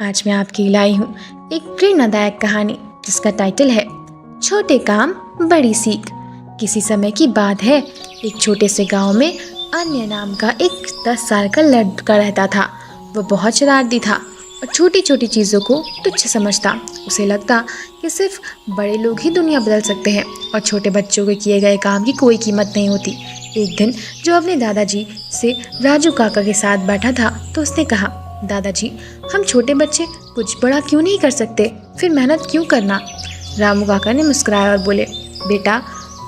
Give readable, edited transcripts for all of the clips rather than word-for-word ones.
आज मैं आपके लिए लाई हूँ एक प्रेरणादायक कहानी जिसका टाइटल है छोटे काम बड़ी सीख। किसी समय की बात है, एक छोटे से गांव में अन्य नाम का एक 10 साल का लड़का रहता था। वह बहुत शरारती था और छोटी छोटी चीज़ों को तुच्छ समझता। उसे लगता कि सिर्फ बड़े लोग ही दुनिया बदल सकते हैं और छोटे बच्चों के किए गए काम की कोई कीमत नहीं होती। एक दिन जो अपने दादाजी से राजू काका के साथ बैठा था तो उसने कहा, दादाजी, हम छोटे बच्चे कुछ बड़ा क्यों नहीं कर सकते, फिर मेहनत क्यों करना। रामू काका ने मुस्कुराया और बोले, बेटा,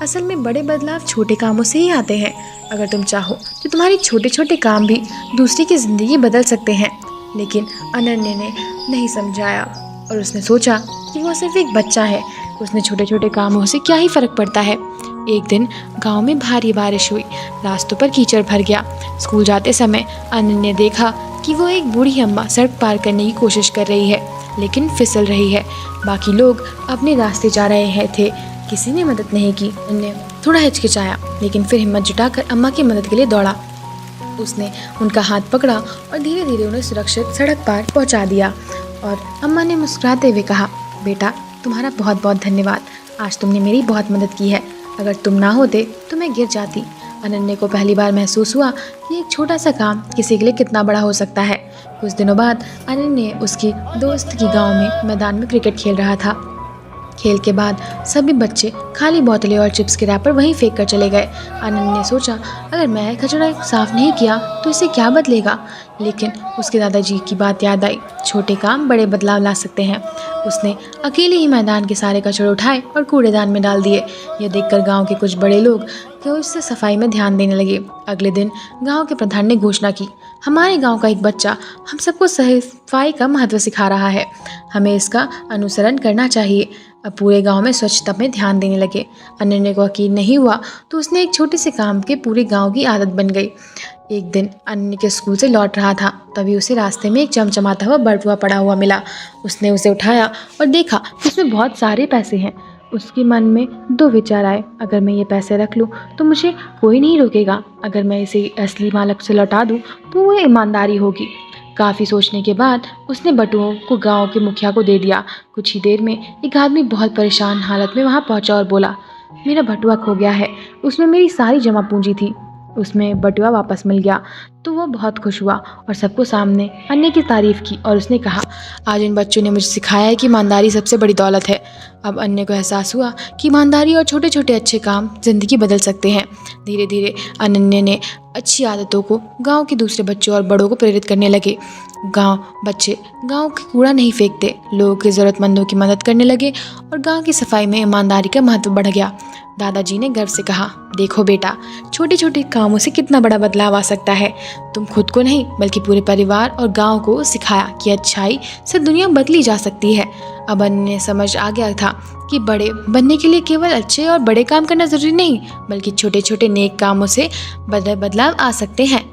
असल में बड़े बदलाव छोटे कामों से ही आते हैं। अगर तुम चाहो तो तुम्हारे छोटे छोटे काम भी दूसरी की ज़िंदगी बदल सकते हैं। लेकिन अनन्या ने नहीं समझाया और उसने सोचा कि वो सिर्फ एक बच्चा है, उसने छोटे छोटे कामों से क्या ही फ़र्क पड़ता है। एक दिन गांव में भारी बारिश हुई, रास्तों पर कीचड़ भर गया। स्कूल जाते समय अनन्या ने देखा कि वो एक बूढ़ी अम्मा सड़क पार करने की कोशिश कर रही है लेकिन फिसल रही है। बाकी लोग अपने रास्ते जा रहे थे, किसी ने मदद नहीं की। अनन्या थोड़ा हिचकिचाया लेकिन फिर हिम्मत जुटाकर अम्मा की मदद के लिए दौड़ा। उसने उनका हाथ पकड़ा और धीरे धीरे उन्हें सुरक्षित सड़क पार पहुंचा दिया। और अम्मा ने मुस्कुराते हुए कहा, बेटा, तुम्हारा बहुत बहुत धन्यवाद, आज तुमने मेरी बहुत मदद की है। अगर तुम ना होते तो मैं गिर जाती। अनन्या को पहली बार महसूस हुआ कि एक छोटा सा काम किसी के लिए कितना बड़ा हो सकता है। कुछ दिनों बाद अनन्या उसकी दोस्त की गांव में मैदान में क्रिकेट खेल रहा था। खेल के बाद सभी बच्चे खाली बोतलें और चिप्स के रैपर वहीं फेंक कर चले गए। अनन्या ने सोचा, अगर मैं कचरा साफ नहीं किया तो इससे क्या बदलेगा। लेकिन उसके दादाजी की बात याद आई, छोटे काम बड़े बदलाव ला सकते हैं। उसने अकेले ही मैदान के सारे कचरे उठाए और कूड़ेदान में डाल दिए। यह देखकर गांव के कुछ बड़े लोग उससे सफाई में ध्यान देने लगे। अगले दिन गांव के प्रधान ने घोषणा की, हमारे गांव का एक बच्चा हम सबको सफाई का महत्व सिखा रहा है, हमें इसका अनुसरण करना चाहिए। अब पूरे गांव में स्वच्छता में ध्यान देने लगे। अनन्या को यकीन नहीं हुआ तो उसने एक छोटे से काम के पूरे गांव की आदत बन गई। एक दिन अनन्या के स्कूल से लौट रहा था, तभी उसे रास्ते में एक चमचमाता हुआ बटुआ पड़ा हुआ मिला। उसने उसे उठाया और देखा कि उसमें बहुत सारे पैसे हैं। उसके मन में दो विचार आए, अगर मैं ये पैसे रख लूँ तो मुझे कोई नहीं रोकेगा, अगर मैं इसे असली मालिक से लौटा दूँ तो वो ईमानदारी होगी। काफ़ी सोचने के बाद उसने बटुओं को गांव के मुखिया को दे दिया। कुछ ही देर में एक आदमी बहुत परेशान हालत में वहां पहुंचा और बोला, मेरा बटुआ खो गया है, उसमें मेरी सारी जमा पूंजी थी। उसमें बटुआ वापस मिल गया तो वह बहुत खुश हुआ और सबको सामने अन्य की तारीफ की और उसने कहा, आज इन बच्चों ने मुझे सिखाया है कि ईमानदारी सबसे बड़ी दौलत है। अब अन्य को एहसास हुआ कि ईमानदारी और छोटे छोटे अच्छे काम जिंदगी बदल सकते हैं। धीरे धीरे अनन्या ने अच्छी आदतों को गांव के दूसरे बच्चों और बड़ों को प्रेरित करने लगे। बच्चे गांव के कूड़ा नहीं फेंकते, लोगों के ज़रूरतमंदों की मदद करने लगे और गांव की सफाई में ईमानदारी का महत्व बढ़ गया। दादाजी ने गर्व से कहा, देखो बेटा, छोटे छोटे कामों से कितना बड़ा बदलाव आ सकता है। तुम खुद को नहीं बल्कि पूरे परिवार और गांव को सिखाया कि अच्छाई से दुनिया बदली जा सकती है। अब अन्य समझ आ गया था कि बड़े बनने के लिए केवल अच्छे और बड़े काम करना जरूरी नहीं, बल्कि छोटे छोटे नेक कामों से बड़े बदलाव आ सकते हैं।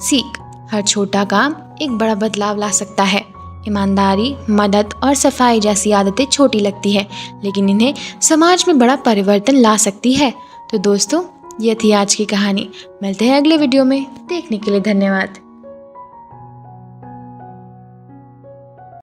सीख, हर छोटा काम एक बड़ा बदलाव ला सकता है। ईमानदारी, मदद और सफाई जैसी आदतें छोटी लगती है लेकिन इन्हें समाज में बड़ा परिवर्तन ला सकती है। तो दोस्तों, ये थी आज की कहानी। मिलते हैं अगले वीडियो में, देखने के लिए धन्यवाद।